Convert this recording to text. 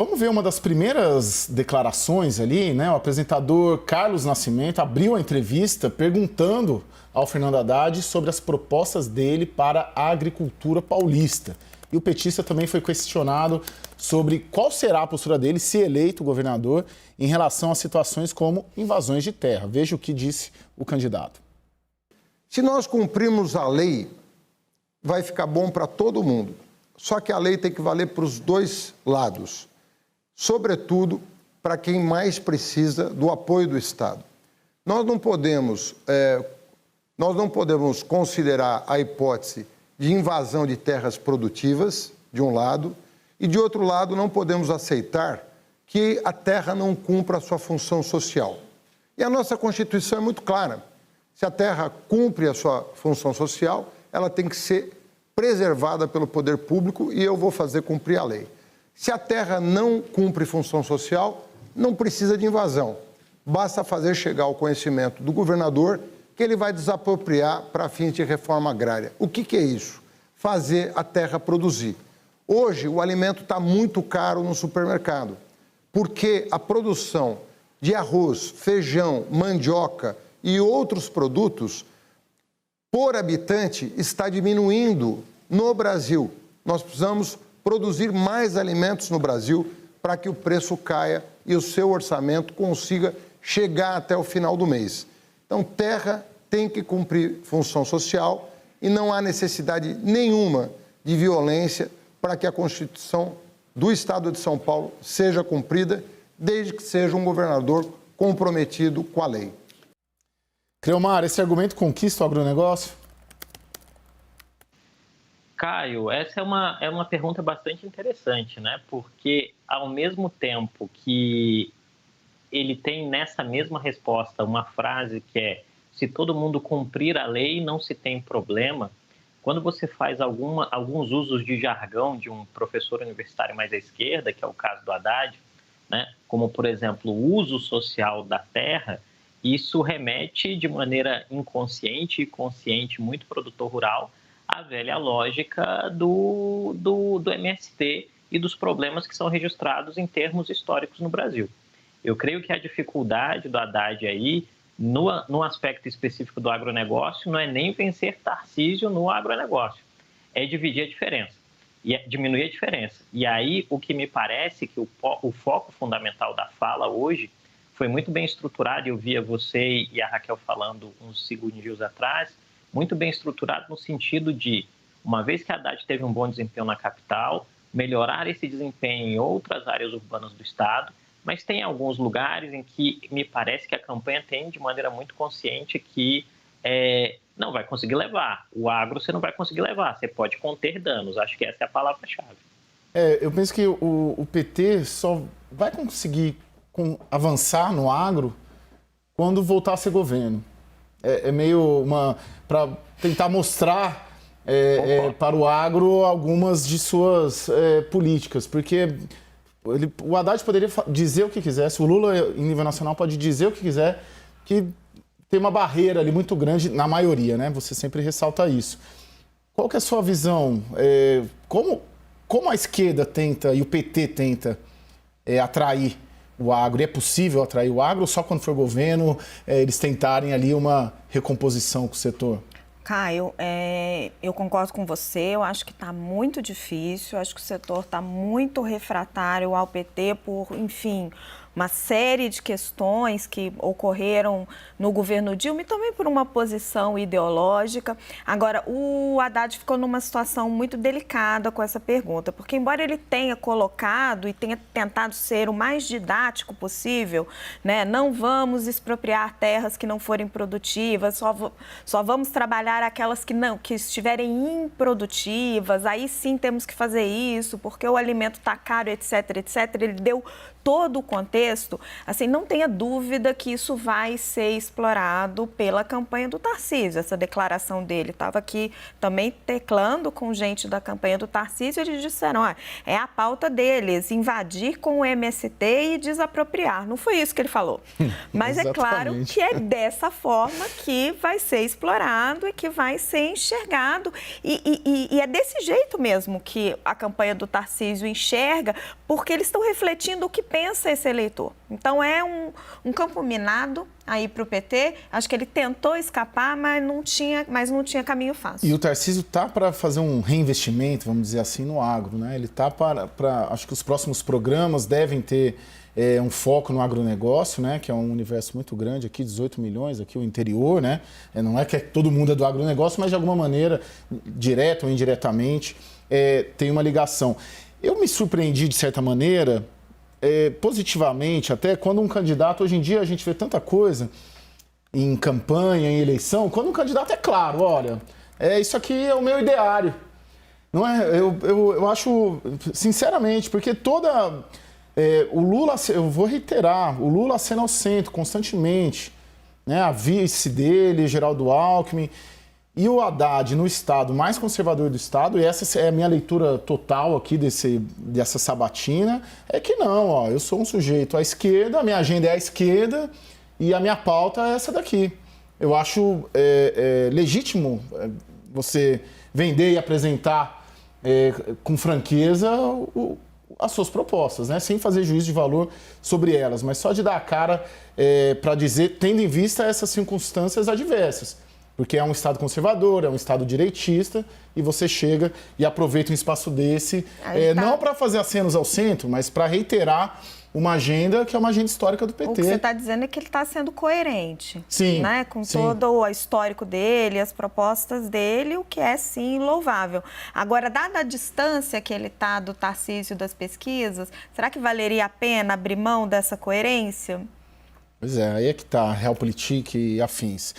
Vamos ver uma das primeiras declarações ali, né? O apresentador Carlos Nascimento abriu a entrevista perguntando ao Fernando Haddad sobre as propostas dele para a agricultura paulista. E o petista também foi questionado sobre qual será a postura dele, se eleito governador, em relação a situações como invasões de terra. Veja o que disse o candidato. Se nós cumprirmos a lei, vai ficar bom para todo mundo. Só que a lei tem que valer para os dois lados. Sobretudo para quem mais precisa do apoio do Estado. Nós não podemos considerar a hipótese de invasão de terras produtivas, de um lado, e de outro lado não podemos aceitar que a terra não cumpra a sua função social. E a nossa Constituição é muito clara. Se a terra cumpre a sua função social, ela tem que ser preservada pelo poder público e eu vou fazer cumprir a lei. Se a terra não cumpre função social, não precisa de invasão. Basta fazer chegar ao conhecimento do governador que ele vai desapropriar para fins de reforma agrária. O que é isso? Fazer a terra produzir. Hoje, o alimento está muito caro no supermercado, porque a produção de arroz, feijão, mandioca e outros produtos, por habitante, está diminuindo no Brasil. Nós precisamos produzir mais alimentos no Brasil para que o preço caia e o seu orçamento consiga chegar até o final do mês. Então, terra tem que cumprir função social e não há necessidade nenhuma de violência para que a Constituição do Estado de São Paulo seja cumprida, desde que seja um governador comprometido com a lei. Creomar, esse argumento conquista o agronegócio? Caio, essa é uma pergunta bastante interessante, né? Porque ao mesmo tempo que ele tem nessa mesma resposta uma frase que é: se todo mundo cumprir a lei, não se tem problema. Quando você faz alguns usos de jargão de um professor universitário mais à esquerda, que é o caso do Haddad, né? Como, por exemplo, o uso social da terra, isso remete de maneira inconsciente e consciente, muito produtor rural, a velha lógica do MST e dos problemas que são registrados em termos históricos no Brasil. Eu creio que a dificuldade do Haddad aí, no aspecto específico do agronegócio, não é nem vencer Tarcísio no agronegócio, é dividir a diferença, e diminuir a diferença. E aí, o que me parece que o foco fundamental da fala hoje foi muito bem estruturado, eu via você e a Raquel falando uns segundinhos atrás, muito bem estruturado no sentido de, uma vez que a Haddad teve um bom desempenho na capital, melhorar esse desempenho em outras áreas urbanas do Estado, mas tem alguns lugares em que me parece que a campanha tem de maneira muito consciente que não vai conseguir levar. O agro você não vai conseguir levar, você pode conter danos, acho que essa é a palavra-chave. Eu penso que o PT só vai conseguir avançar no agro quando voltar a ser governo. É meio para tentar mostrar para o agro algumas de suas políticas, porque o Haddad poderia dizer o que quisesse, o Lula, em nível nacional, pode dizer o que quiser, que tem uma barreira ali muito grande na maioria, né? Você sempre ressalta isso. Qual que é a sua visão? Como a esquerda tenta e o PT tenta atrair o agro? E é possível atrair o agro ou só quando for governo eles tentarem ali uma recomposição com o setor? Caio, eu concordo com você, eu acho que está muito difícil, acho que o setor está muito refratário ao PT por, enfim, uma série de questões que ocorreram no governo Dilma e também por uma posição ideológica. Agora, o Haddad ficou numa situação muito delicada com essa pergunta, porque embora ele tenha colocado e tenha tentado ser o mais didático possível, né, não vamos expropriar terras que não forem produtivas, só vamos trabalhar aquelas que estiverem improdutivas, aí sim temos que fazer isso, porque o alimento está caro, etc, etc. Ele deu todo o contexto. contexto, assim, não tenha dúvida que isso vai ser explorado pela campanha do Tarcísio. Essa declaração dele, estava aqui também teclando com gente da campanha do Tarcísio, eles disseram, é a pauta deles, invadir com o MST e desapropriar. Não foi isso que ele falou. Mas é claro que é dessa forma que vai ser explorado e que vai ser enxergado. E é desse jeito mesmo que a campanha do Tarcísio enxerga, porque eles estão refletindo o que pensa esse eleitor. Então, é um campo minado aí para o PT. Acho que ele tentou escapar, mas não tinha caminho fácil. E o Tarcísio está para fazer um reinvestimento, vamos dizer assim, no agro, né? Ele está para... Acho que os próximos programas devem ter um foco no agronegócio, né? Que é um universo muito grande aqui, 18 milhões, aqui o interior, né? Não é que todo mundo é do agronegócio, mas de alguma maneira, direta ou indiretamente, tem uma ligação. Eu me surpreendi, de certa maneira, positivamente, até quando um candidato, hoje em dia a gente vê tanta coisa em campanha, em eleição, quando um candidato é claro, olha, isso aqui é o meu ideário. Não é? Eu acho, sinceramente, porque o Lula, eu vou reiterar, o Lula acena ao centro constantemente, né? A vice dele, Geraldo Alckmin, e o Haddad no estado mais conservador do estado, e essa é a minha leitura total aqui dessa sabatina, é que não, eu sou um sujeito à esquerda, a minha agenda é à esquerda e a minha pauta é essa daqui. Eu acho legítimo você vender e apresentar com franqueza as suas propostas, né? Sem fazer juízo de valor sobre elas, mas só de dar a cara para dizer, tendo em vista essas circunstâncias adversas. Porque é um Estado conservador, é um Estado direitista, e você chega e aproveita um espaço desse, não para fazer acenos ao centro, mas para reiterar uma agenda que é uma agenda histórica do PT. O que você está dizendo é que ele está sendo coerente, sim, né? Com sim. todo o histórico dele, as propostas dele, o que é, sim, louvável. Agora, dada a distância que ele está do Tarcísio das pesquisas, será que valeria a pena abrir mão dessa coerência? Pois é, aí é que está, Realpolitik e afins.